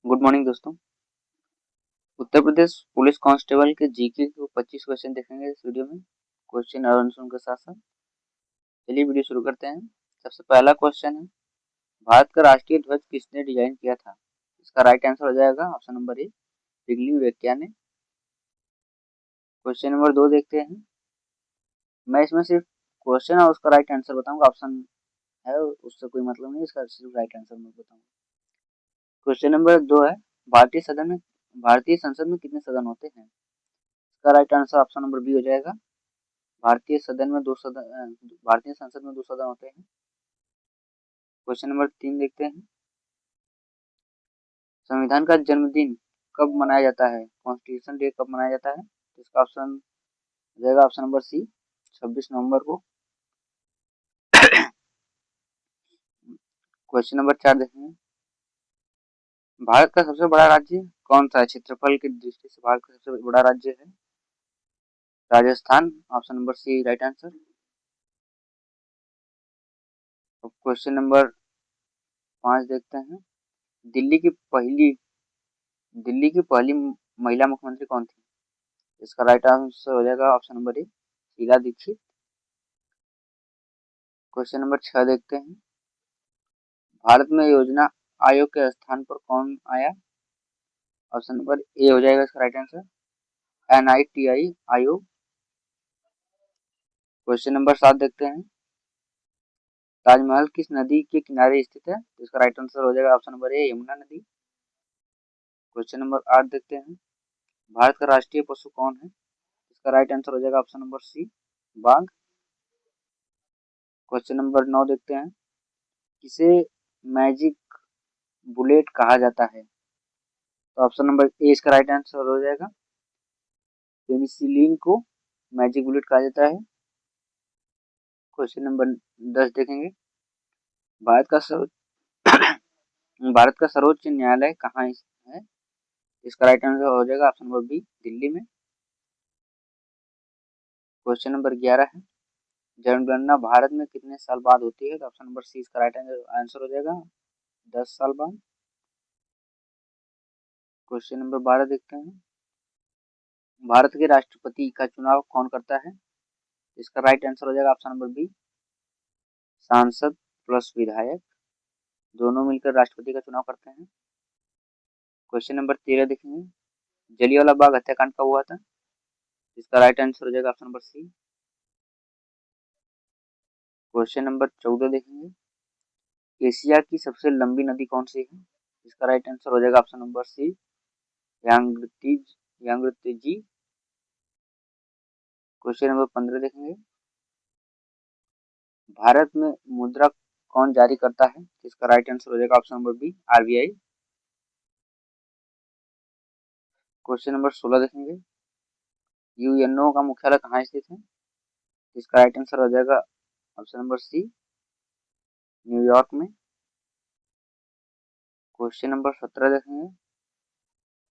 Good morning दोस्तों। Uttar Pradesh police constable के GK के 25 क्वेश्चन देखेंगे इस वीडियो में। क्वेश्चन और आंसर के साथ साथ चलिए वीडियो शुरू करते हैं। सबसे पहला क्वेश्चन है, भारत का राष्ट्रीय ध्वज किसने डिजाइन किया था? इसका राइट आंसर हो जाएगा ऑप्शन नंबर ए, पिगली वेक्या ने। क्वेश्चन नंबर 2 देखते हैं। मैं इसमें सिर्फ क्वेश्चन और उसका राइट आंसर बताऊंगा, ऑप्शन है उससे कोई मतलब नहीं, इसका सिर्फ राइट आंसर मैं बताऊंगा। क्वेश्चन नंबर 2 है, भारतीय संसद में कितने सदन होते हैं? इसका right answer option number B हो जाएगा। भारतीय संसद में 2 सदन होते हैं। क्वेश्चन नंबर 3 देखते हैं। संविधान का जन्मदिन कब मनाया जाता है? कॉन्स्टिट्यूशन डे कब मनाया जाता है? तो इसका ऑप्शन हो जाएगा ऑप्शन नंबर सी, 26 नवंबर को। क्वेश्चन नंबर 4 देखेंगे। भारत का सबसे बड़ा राज्य कौन सा है? क्षेत्रफल की दृष्टि से भारत का सबसे बड़ा राज्य है Rajasthan, option number C right answer. Question number 5 देखते हैं। दिल्ली की पहली दिल्ली की पहली महिला मुख्यमंत्री कौन थी? इसका राइट आंसर हो जाएगा option number A, Sheela Dikshit. Question number 6 देखते हैं। भारत में योजना आयोग के स्थान पर कौन आया? ऑप्शन नंबर ए हो जाएगा इसका राइट आंसर, NITI आयोग। क्वेश्चन नंबर 7 देखते हैं। ताजमहल किस नदी के किनारे स्थित है? तो इसका राइट आंसर हो जाएगा ऑप्शन नंबर ए, यमुना नदी। क्वेश्चन नंबर 8 देखते हैं। भारत का राष्ट्रीय पशु कौन है? इसका राइट आंसर हो जाएगा ऑप्शन नंबर सी, बाघ। क्वेश्चन नंबर 9 देखते हैं। किसे मैजिक बुलेट कहा जाता है? तो ऑप्शन नंबर ए इसका राइट आंसर हो जाएगा। पेनिसिलिन को मैजिक बुलेट कहा जाता है। क्वेश्चन नंबर 10 देखेंगे। भारत का सर्व भारत का सर्वोच्च न्यायालय कहाँ है? इसका राइट आंसर हो जाएगा ऑप्शन नंबर बी, दिल्ली में। क्वेश्चन नंबर 11 है, जनगणना भारत में कितने साल बाद होती है? तो ऑप्शन नंबर सी इसका राइट आंसर हो जाएगा 10 साल बाद। क्वेश्चन नंबर 12 देखते हैं। भारत के राष्ट्रपति का चुनाव कौन करता है? इसका राइट आंसर हो जाएगा ऑप्शन नंबर बी, सांसद प्लस विधायक दोनों मिलकर राष्ट्रपति का चुनाव करते हैं। क्वेश्चन नंबर 13 देखेंगे। जलियांवाला बाग हत्याकांड कब हुआ था? इसका राइट आंसर हो जाएगा option number C. Question number 14 देखेंगे। एशिया की सबसे लंबी नदी कौन सी है? इसका राइट आंसर हो जाएगा option number C, Yangtze Yangtze. Question number 15 देखेंगे। भारत में मुद्रा कौन जारी करता है? इसका राइट आंसर हो जाएगा option number B, RBI। Question number 16 देखेंगे। यूएनओ का मुख्यालय कहाँ स्थित है? इसका राइट आंसर हो जाएगा ऑप्शन नंबर सी, न्यूयॉर्क में। क्वेश्चन नंबर 17 देखेंगे।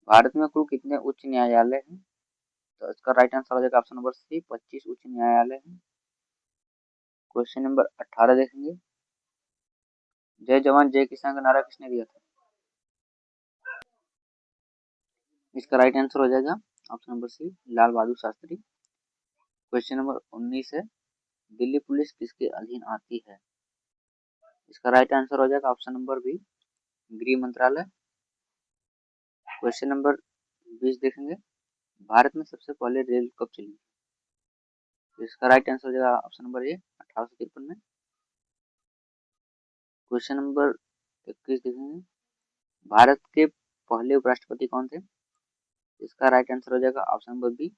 भारत में कुल कितने उच्च न्यायालय हैं? तो इसका राइट आंसर हो जाएगा ऑप्शन नंबर सी, 25 उच्च न्यायालय हैं। क्वेश्चन नंबर 18 देखेंगे। जय जवान जय किसान का नारा किसने दिया था? इसका राइट आंसर हो जाएगा ऑप्शन नंबर सी, लाल बहादुर शास्त्री। क्वेश्चन नंबर 19 है, दिल्ली पुलिस किसके अधीन आती है? इसका राइट आंसर हो जाएगा ऑप्शन नंबर बी, गृह मंत्रालय। क्वेश्चन नंबर 20 देखेंगे। भारत में सबसे पहले रेल कब चली? इसका राइट आंसर हो जाएगा ऑप्शन नंबर ए, 1853 में। क्वेश्चन नंबर 21 देखेंगे। भारत के पहले उपराष्ट्रपति कौन थे? इसका राइट आंसर हो जाएगा option number B,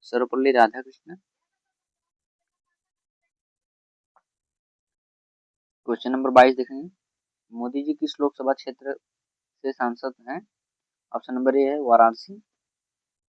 Sarvepalli Radhakrishnan. Question number 22 देखेंगे। मोदी जी किस लोकसभा क्षेत्र से सांसद हैं? ऑप्शन नंबर ए है वाराणसी।